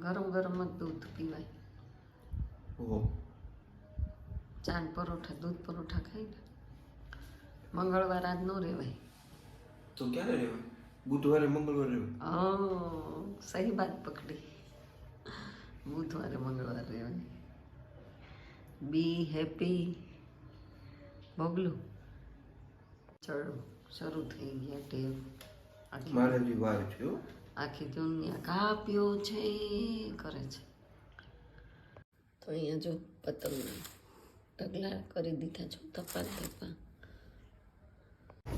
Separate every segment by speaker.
Speaker 1: ગરમ ગરમ જ દૂધ પીવાય.
Speaker 2: ઓહો.
Speaker 1: ચાંદ પરોઠા દૂધ પરોઠા ખાઈ ને મંગળવાર આજ ન રહેવાય.
Speaker 2: તો ક્યારે રહેવાય? બુધવારે મંગળવારે રહેવાય.
Speaker 1: સહી વાત પકડી. બુધવારે મંગળવારે રહેવાય. Be happy Bablu. ચલો શરૂ થઈ ગયા ટેવ.
Speaker 2: મારે હજી વાર છે.
Speaker 1: આખી દુનિયા કાપ્યો છે કરે છે. તો અહીંયા જો પતંગ ઢગલા કરી દીધા છો તપા.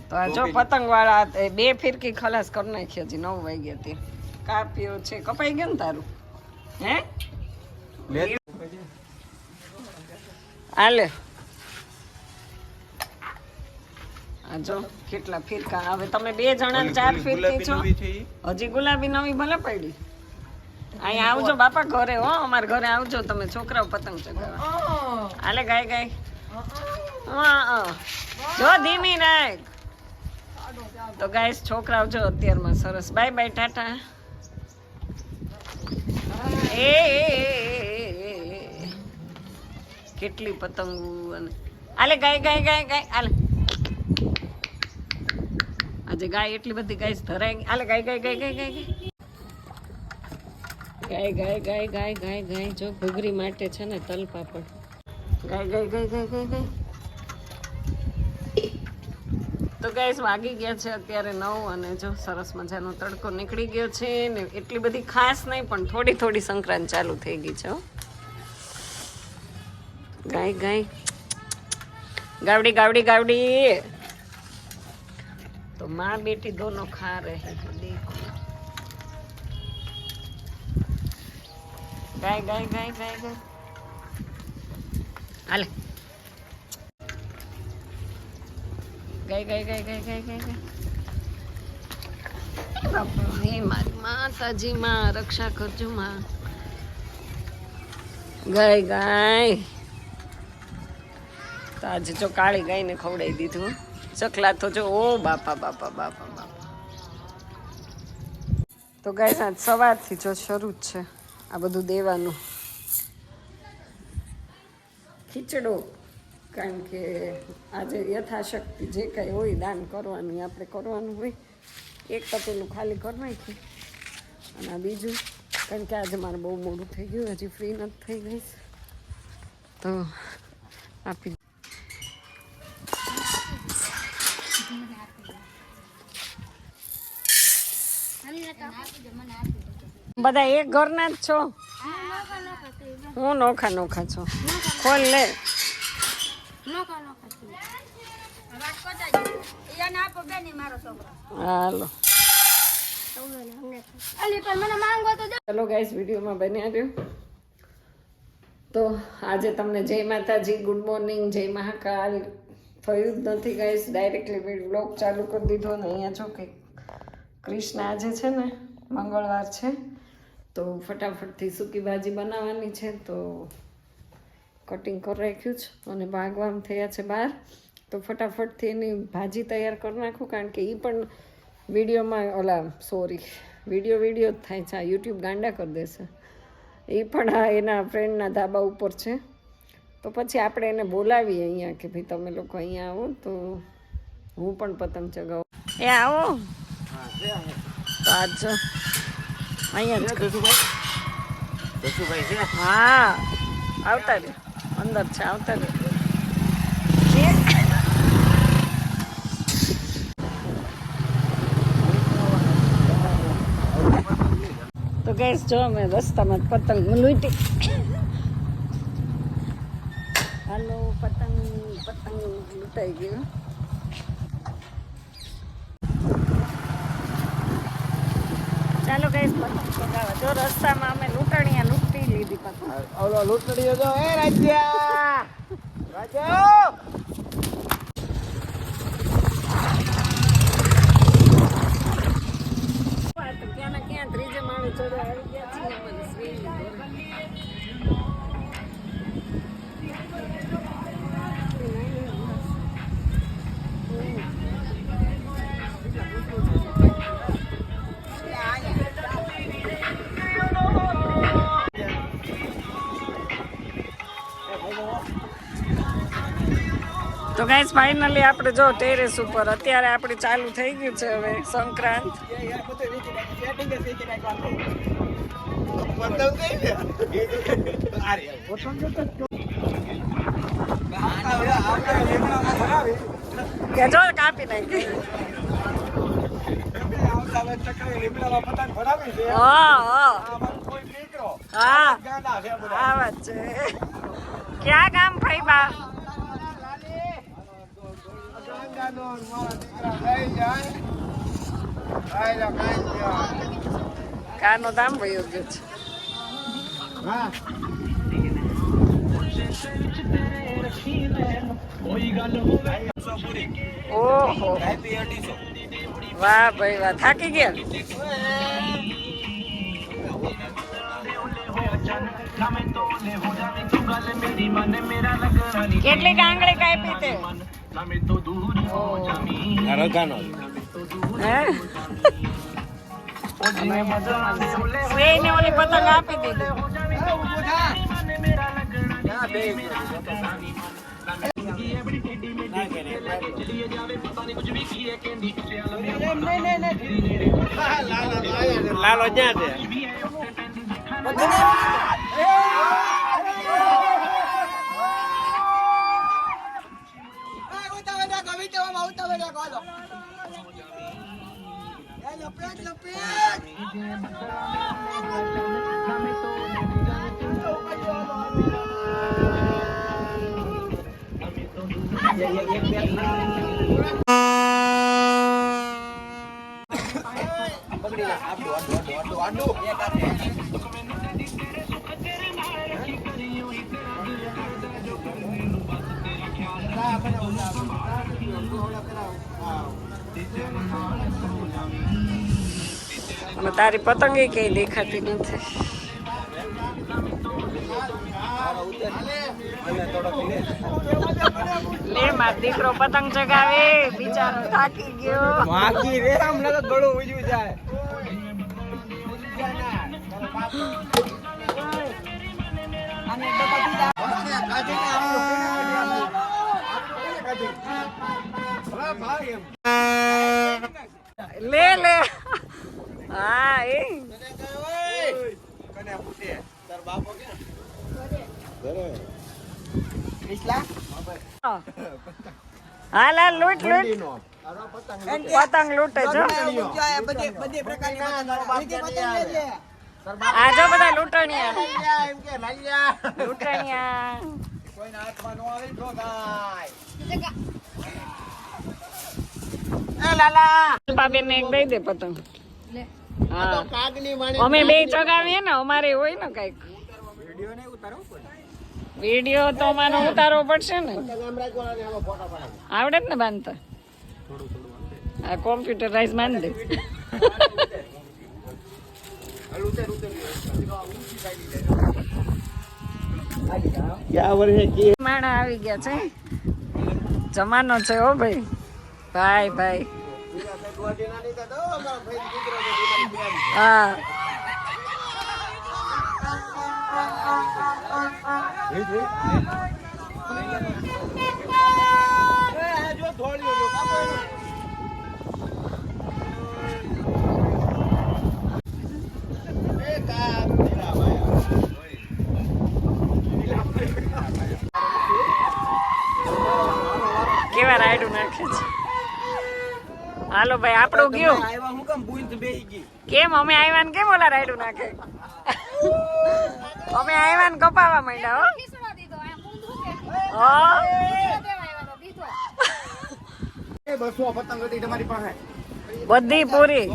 Speaker 1: તો આ જો પતંગ વાળા 2 ફિરકી ખલાસ કરી નાખી. હજી 9 વાગ્યા તે કાપ્યો છે. કપાઈ ગયો ને તારું? હે હાલે આ જો કેટલા ફિરકા. હવે તમે 2 જણા 4 ફિરકી છો. હજી ગુલાબી નવી ભલે પડી. અહીંયા આવજો બાપા ઘરે. હો અમારા ઘરે આવજો તમે છોકરાઓ પતંગ ચગાવવા. હાલે ગાય ગાય. જો ધીમી રાખ. તો ગાઈસ છોકરાઓ જો અત્યારમાં સરસ. Bye bye Tata. એ કેટલી પતંગો. અને હાલે ગાય ગાય ગાય ગાય. હાલે આજે ગાય એટલી બધી ગાય ધરાય. હાલે ગાય ગાય ગાય ગાય ગાય ગાય ગાય ગાય ગાય ગાય ગાય. જો ઘૂઘરી માટે છે ને તલ પાપડ. ગાય ગાય ગાય ગાય ગાય ગાય. તો ગાઈસ વાગી ગયા છે અત્યારે 9 અને જો સરસ મજાનો તડકો નીકળી ગયો છે ને એટલી બધી ખાસ નહીં પણ થોડી થોડી સંક્રાંત ચાલુ થઈ ગઈ છે. ગાય ગાય ગાવડી ગાવડી ગાવડી. તો माँ बेटी दोनों खा रहे हैं. देखो गाय गाय गाय गाय गाय. हाल गाय गाय गाय गाय गाय गाय गाय. हे मारी माताजी माँ रक्षा करजो माँ. गाय गाय. तो आज जो काली गाय ने खवડાવી દીધું. ચકલા તો જો ઓ બાપા બાપા બાપા બાપા. તો ગાઈસ આજ સવારથી જો શરૂ જ છે આ બધું દેવાનું. ખીચડો કારણ કે આજે યથાશક્તિ જે કાંઈ હોય દાન કરવાનું આપણે કરવાનું હોય. એક તપેલું ખાલી કરી નાખ્યું અને આ બીજું કારણ કે આજે મારે બહુ મોડું થઈ ગયું. હજી ફ્રી નથી થઈ ગઈ તો આપી. બધા એક ઘરના જ છો? હું નોખા નોખા છો. ખોલ લે. હાલો ચલો ગાઈસ વિડીયોમાં બન્યા રહ્યો. તો આજે તમને જય માતાજી, ગુડ મોર્નિંગ, જય મહાકાલ થયું જ નથી ગાઈસ. ડાયરેક્ટલી બ્લોગ ચાલુ કરી દીધો ને અહીંયા જો કે કૃષ્ણ આજે છે ને મંગળવાર છે તો ફટાફટથી સૂકી ભાજી બનાવવાની છે. તો કટિંગ કરી રાખ્યું છે અને ભાગવામ થયા છે બહાર. તો ફટાફટથી એની ભાજી તૈયાર કરી નાખું કારણ કે એ પણ વિડીયોમાં વિડીયો જ થાય છે. આ યુટ્યુબ ગાંડા કરી દેશે. એ પણ એના ફ્રેન્ડના ધાબા ઉપર છે. તો પછી આપણે એને બોલાવીએ અહીંયા કે ભાઈ તમે લોકો અહીંયા આવો તો હું પણ પતંગ ચગાવું. એ આવો તો આજ જો અહીંયા હા આવતા રે અંદર છે આવતા રે. તો ગેસ જો અમે રસ્તામાં પતંગ લૂંટી. હાલો પતંગ લૂંટાઈ ગયું. ચાલો ગેસ પતંગ ચગાવવા. જો રસ્તામાં અમે લૂંટણી લીધી પતંગ.
Speaker 2: ઓલો લૂંટણીઓ જો એ રાજ્યા રાજ્યા. ક્યાં ત્રીજે માળે ચડવા આવી ગયા છીએ મને શ્રી.
Speaker 1: તો ગાઈસ ફાઇનલી આપણે જો ટેરેસ ઉપર અત્યારે આપણે ચાલુ થઈ ગયું છે હવે સંક્રાંત. કે જો કાપી નાખી. હા આ વાત છે. ક્યાં ગામ ફઈબા? કાનો દામ વયો ગયો છે. ઓહો વાહ ભાઈ વાહ, થાકી ગયા. કેટલી કાંગળી કાપી તે? ને ઓલી પતંગ આપી દીધી.
Speaker 2: લાલો ક્યાં છે?
Speaker 1: તારી પતંગ કઈ દેખાતી નથી. લે માર દીકરો પતંગ ચગાવે, બિચારો થાકી ગયો.
Speaker 2: બાકી રે હમણાં તો ગળું ઉજવી જાય.
Speaker 1: લે લે હા એ હાલ હાલ લૂટ લૂટ પતંગ લૂટે જો. આ જો બધા લૂંટણિયા લૂંટણિયા. બેન ને એક દઈ દે પતંગ. હા અમે બે ચગાવીએ ને, અમારે હોય ને કઈક વિડીયો તો અમારે ઉતારવો પડશે ને. આવડે જ ને બાંધતા? આ કોમ્પ્યુટરાઇઝ બાંધ દે. માણા આવી ગયા છે, જમાનો છે હો ભાઈ. ભાઈ ભાઈ હા કેવા રાયડું નાખે છે. હાલો ભાઈ આપણું ગયું. કેમ અમે આવ્યા ને કેમ ઓલા રાયડું નાખે? અમે આવ્યા ને કપાવા માંડ્યા. બધી પૂરી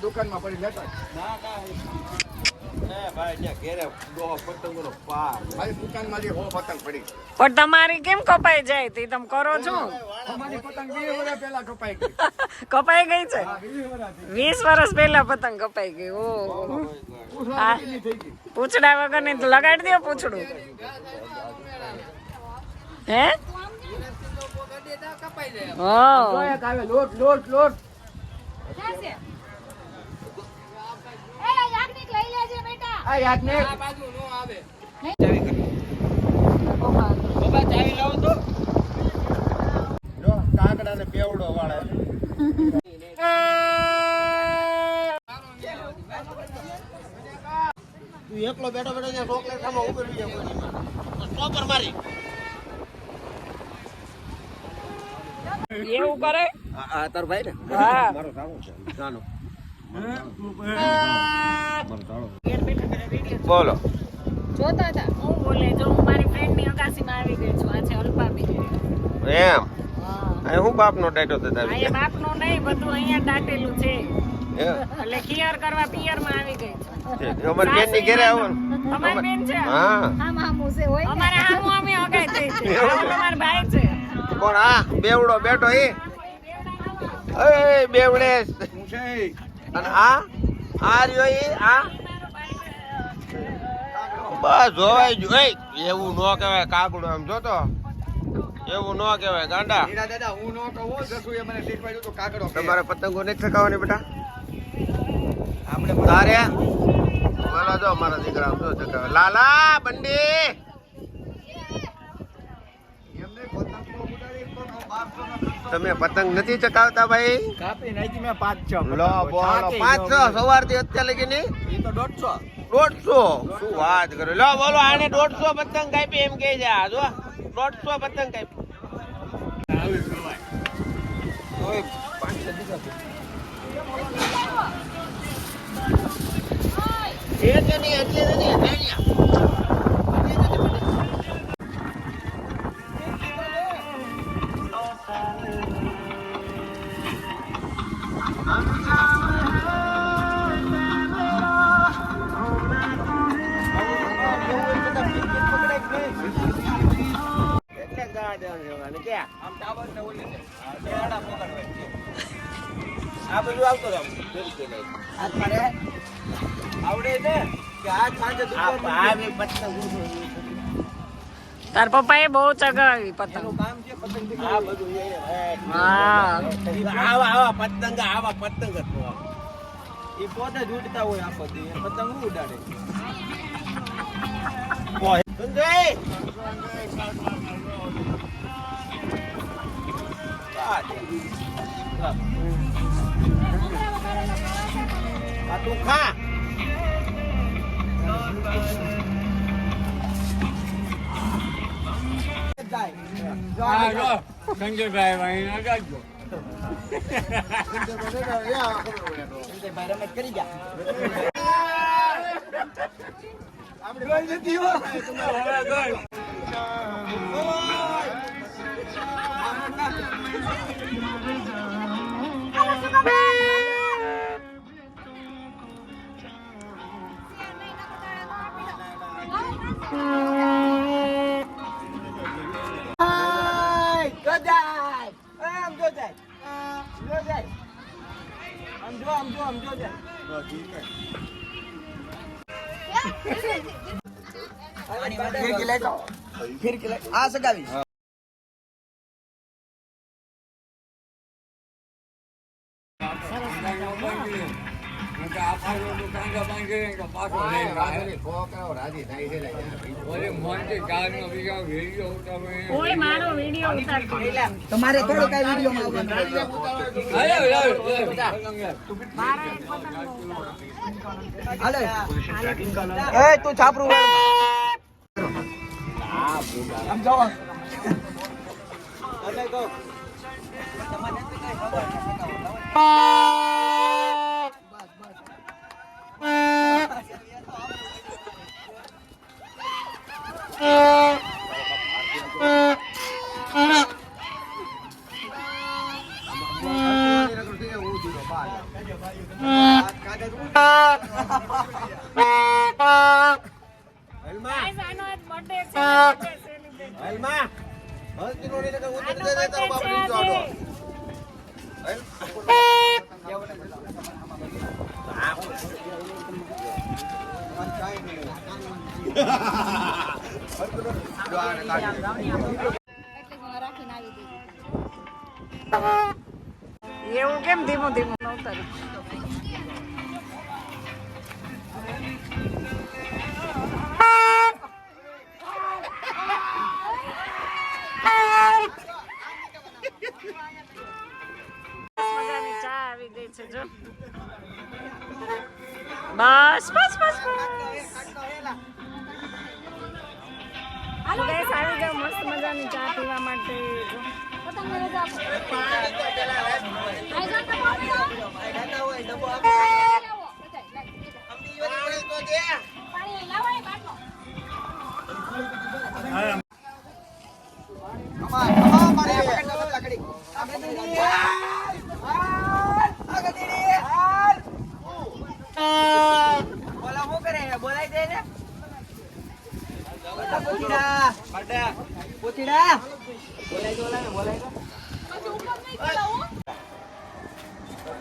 Speaker 2: દુકાનમાં પડી લેતા
Speaker 1: પણ તમારી કેમ કપાઈ જાય? તે તમે કરો છો? કપાઈ ગઈ છે 20 વર્ષ પહેલા પતંગ કપાઈ ગઈ. ઓ પૂછડા વગર ની લગાડી દો પૂછડું. હે
Speaker 2: લોટ લોટ લોટ બાબા ચાવી લાવો તો જો કાકડા ને બેવડો વાળે તું એકલો બેઠો બેઠો ત્યાં ચોકલેટ ખાવા ઉભી રહી જાય સ્ટોપર મારી
Speaker 1: એવું કરે
Speaker 2: આ તાર ભાઈ ને
Speaker 1: હા.
Speaker 2: મારો સાવો છે નાનો બોલો
Speaker 1: જોતા હતા હું બોલે જો હું મારી ફ્રેન્ડ ની અગાસીમાં આવી ગઈ છું આ છે અલ્પાબેન
Speaker 2: એમ
Speaker 1: હા
Speaker 2: આ હું બાપનો ટાઈટો થતા
Speaker 1: અહીંયા બાપનો નહીં બધું અહીંયા દાટેલું છે
Speaker 2: એમ
Speaker 1: એટલે ક્લિયર કરવા પિયર માં આવી ગઈ છું
Speaker 2: અમારી બેન ની ઘરે આવો
Speaker 1: અમારી બેન છે
Speaker 2: હા
Speaker 1: અમારે હામુ અમે અગાઈ થઈ છે આ અમારા ભાઈ છે
Speaker 2: કોણ આ બેવડો બેઠો એ બેવડેશ અને આ રહ્યો એ આ બસ જોવાય જોઈ એવું ન કહેવાય કાગડો એમ જોતો એવું ન કહેવાય ગાંડા તમારે પતંગો નથી ચકાવવાની બેટા તારે બોલો જો મારા દીકરા શું ચકાવે લાલા બંડી તમે પતંગ નથી ચકાવતા ભાઈ
Speaker 3: કાપી નાખી મેં 5-6
Speaker 2: લો બોલો 500 સવારથી અત્યાર લગી ની
Speaker 3: એ તો 150
Speaker 2: 150 શું વાત કરો લો બોલો આને 150 પતંગ કાપી એમ કહે છે આ જો 150 પતંગ કાપી ઓય 500 દીધા એક ની એટલે નથી આ બધું આવતો આવડે છે કે આ સાંજે
Speaker 1: તાર પપ્પા એ બહુ ચગાવી પતંગ
Speaker 2: કામ છે પતંગ આ બધું
Speaker 1: હા
Speaker 2: આવા પતંગ આવા પતંગ જ એ પોતે જ ઉડતા હોય આખો દી પતંગ ઉડાડે સંજય આ તું ખા
Speaker 3: સંજયભાઈ ભાઈ આગળ
Speaker 2: કરી જા
Speaker 3: ફિર કે આ સગાવી
Speaker 1: કોઈ મારો વિડીયો ઉતારતો
Speaker 3: તમારે થોડો કઈ વિડીયો એ તું છાપરું આમ જાઓ
Speaker 1: Guys, આનો આજ birthday છે. birthday celebrate.
Speaker 2: હલમા હલતી નો નહીં
Speaker 1: આનો
Speaker 2: ઉતરી જાય તારો બાપ
Speaker 1: birthday
Speaker 2: નીચે
Speaker 1: છે
Speaker 2: આડો
Speaker 1: એવું કેમ ધીમું ધીમું ન ઉતાર્યું? છે જો. બસ બસ બસ બસ. હાલો ગાઈસ આવી જાવ મસ્ત મજાની ચા પીવા માટે. પતંગ રજા આપો. પાણી લાવો એ બાટલો.
Speaker 3: બોલા હું કરે બોલાઈ દે ને પોતીડા બોલાઈ દો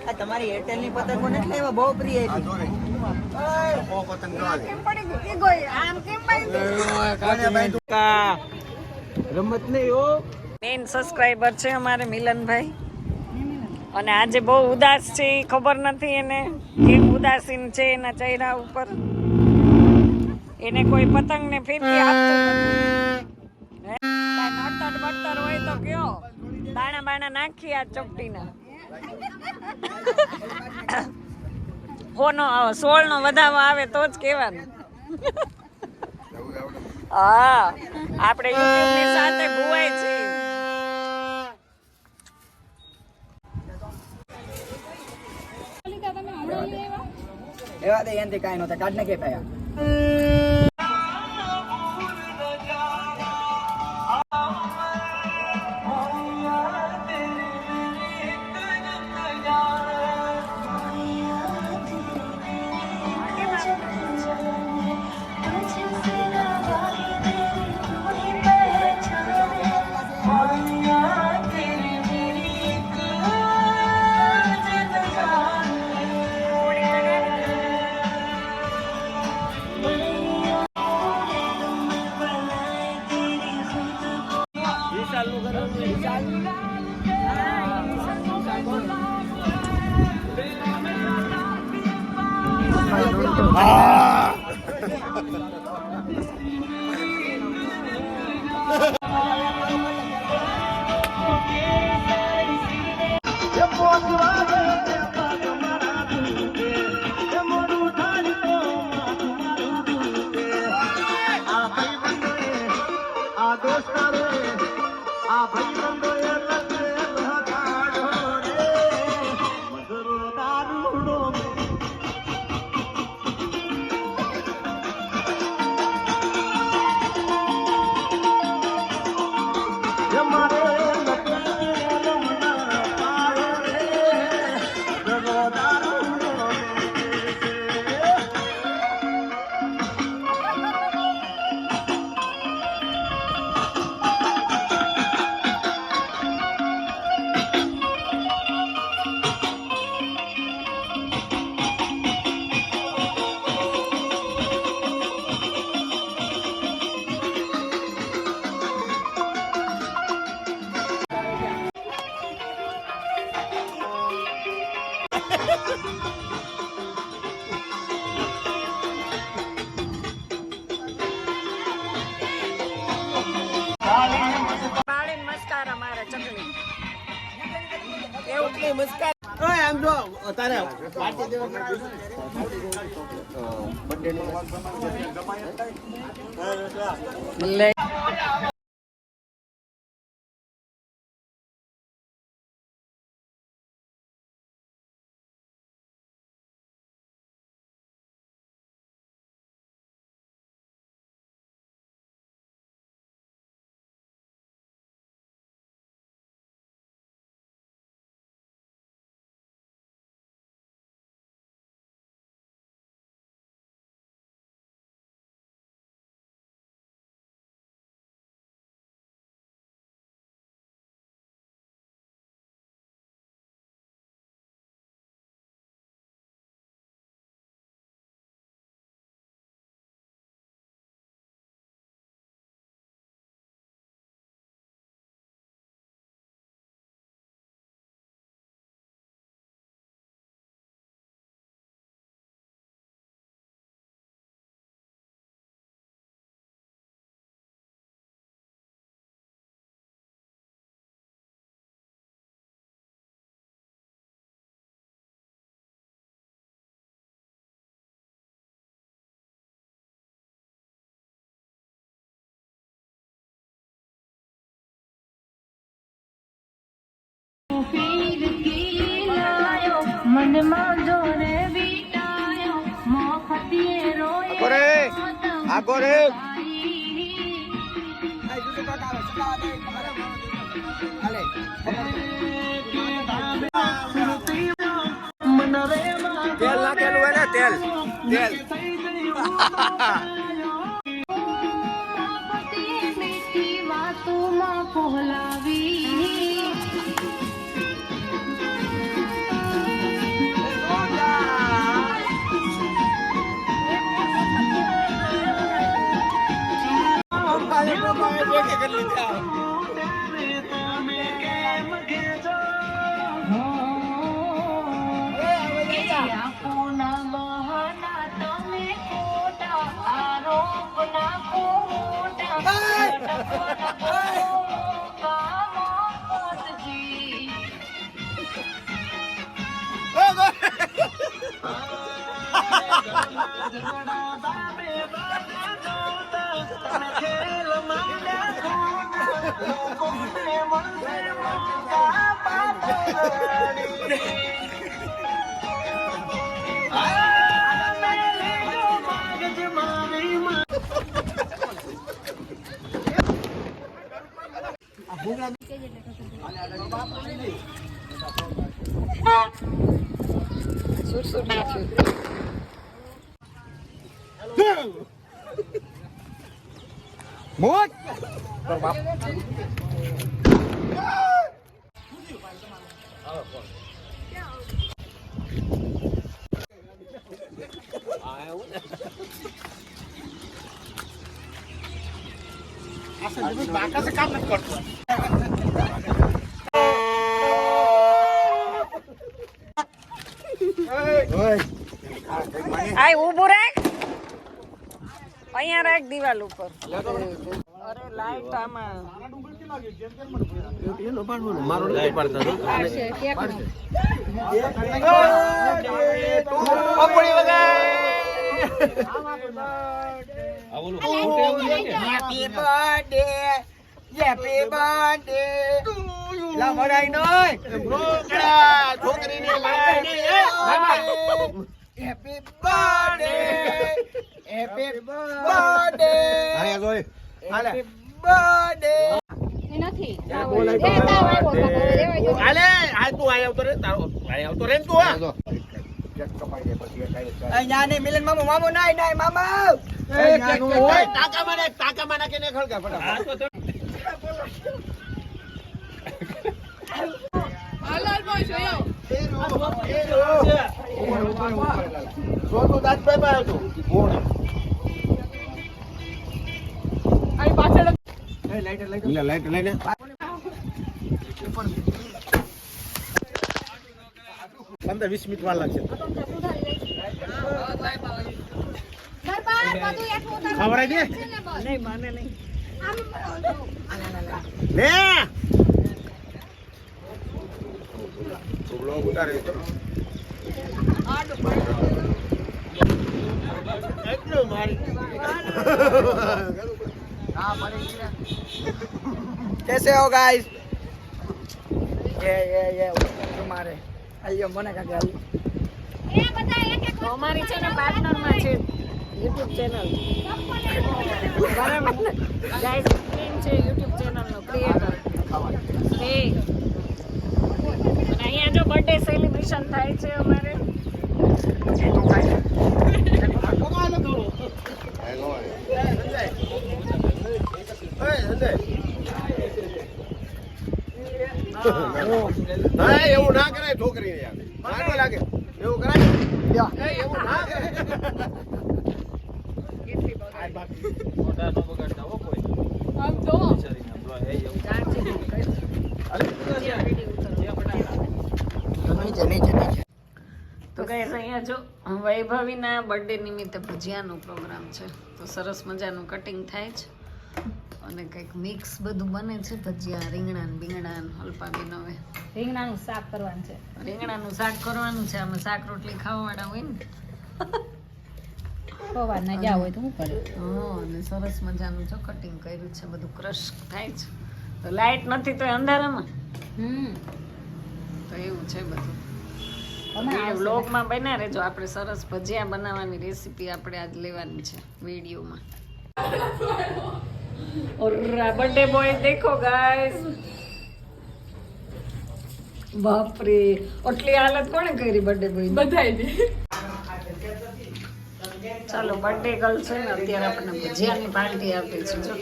Speaker 3: આ તમારી એરટેલ ની પતંગો નથી લેવા બહુ પ્રિય હતી
Speaker 1: કેમ પડી ગઈ એ ગોઈ આમ કેમ પડી
Speaker 3: રમત નહીં હો
Speaker 1: મેઇન સબસ્ક્રાઇબર છે અમારે મિલનભાઈ અને આજે બહુ ઉદાસ છે ઈ ખબર નથી એને કેમ ઉદાસીન છે એના ચહેરા ઉપર એને કોઈ પતંગ ને ફિરકી આપતું નથી હે? કાંઈ નડતર બડતર હોય તો કયો દાણા બાણા નાખી આ ચપટીના 16 નો વધાવો આવે તો જ કહેવાનું હા આપણે યુટ્યુબ ની સાથે ભુવાય છે
Speaker 3: એવા તો એનથી કાંઈ નહોતા કાઢ નાખે પાયા
Speaker 1: પાડીને મસ્કારા મારે ચકલી
Speaker 2: એટલી મુશ્કેલ ઓય આમ જો તારે પાર્ટી દેવા
Speaker 1: લે
Speaker 4: મનમાં જોરે વિટાયો મોફતીએ રોય
Speaker 2: આગો રે તેલ નાખેલું હોય ને તેલ તેલ
Speaker 4: મીઠી વાતોમાં ફોલાવી આપોના બહાના તમે ખોટા આરોપ ના ખોટા
Speaker 1: સુર નાખ્યું.
Speaker 2: મોજ બાકા કામ નથી કરતો
Speaker 1: આય ઊભું રાખ, અહીંયા રાખ દિવાલ ઉપર. અરે લાઈટ આમાં
Speaker 2: મારો નથી પાડતા
Speaker 3: હેપી બર્થડે હેપી બર્થડે લા મરાઈ નોય
Speaker 2: છોકરીને
Speaker 3: happy birthday happy birthday happy birthday
Speaker 2: હાલે હાલ તું આય આવતો રે તારો આય આવતો રે તું હા
Speaker 3: અહીંયા ને મિલન મામો મામો નાય નાય મામા
Speaker 2: ટાકા મને કે ને ખળકા ફટાફટ લાઈટ લઈને 15-20 મિનિટ વાર લાગશે ખવડાવી દે
Speaker 1: નહીં માને નહીં.
Speaker 2: લે બ્લોગ ઉતારે એટલું મારી
Speaker 3: कैसे हो गाइस ये तुम्हारे आइयो મને કાકે આવું
Speaker 1: અમારી છે ને પાર્ટનરમાં છે યુટ્યુબ ચેનલ. બરાબર ગાઈસ, છે યુટ્યુબ ચેનલનો ક્રિએટર. અને અહીંયા જો બર્થડે સેલિબ્રેશન થાય છે અમારે.
Speaker 2: હા એવું ના કરાય છોકરીને યાર સારું લાગે એવું કરાય એવું ના કરાય
Speaker 1: તો ગાઈસ અહીંયા જો વૈભવીના બર્થડે નિમિત્તે ભજીયાનો પ્રોગ્રામ છે. તો સરસ મજાનું કટિંગ થાય છે અને કંઈક મિક્સ બધું બને છે. ભજીયા, રીંગણા બીંગણા હલપા બીનવે
Speaker 5: રીંગણાનું શાક કરવાનું છે.
Speaker 1: રીંગણાનું શાક કરવાનું છે. આમાં શાક રોટલી ખાવાવાળા હોય ને
Speaker 5: સવાર ના જાવ હોય તો શું કરે.
Speaker 1: હા, અને સરસ મજાનું જો કટિંગ કર્યું છે. બધું ક્રશ થાય છે. તો લાઈટ નથી તો અંધારામાં તો એવું છે બધું. વ્લોગમાં બન્યા રહેજો. આપણે સરસ ભજીયા બનાવવાની રેસીપી આપણે આજ લેવાની છે વિડીયોમાં. ઓરા બર્થડે બોય દેખો ગાઈસ. બાપરે આટલી હાલત કોણે કરી બર્થડે બોય? બધાય. ચાલો બર્થડે ગર્લ છે ને અત્યારે આપણને ભજીયાની પાર્ટી આપી છે. જો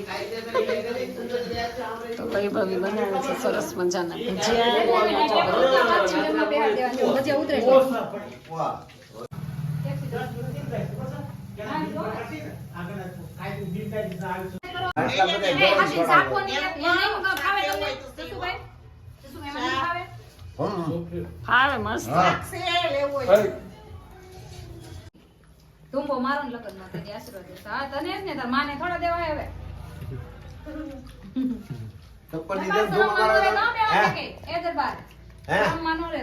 Speaker 1: તો વૈભવી બનાવે છે સરસ મજાના ભજીયા.
Speaker 5: ઉતરે
Speaker 1: ફાવે મસ્ત.
Speaker 5: ધૂમો મારો ને લગન માં તને આશીર્વાદ દે. હા તને જ ને તાર માને થોડા દેવા હવે
Speaker 2: ચપ્પલ
Speaker 5: એ દરબાર માનો રે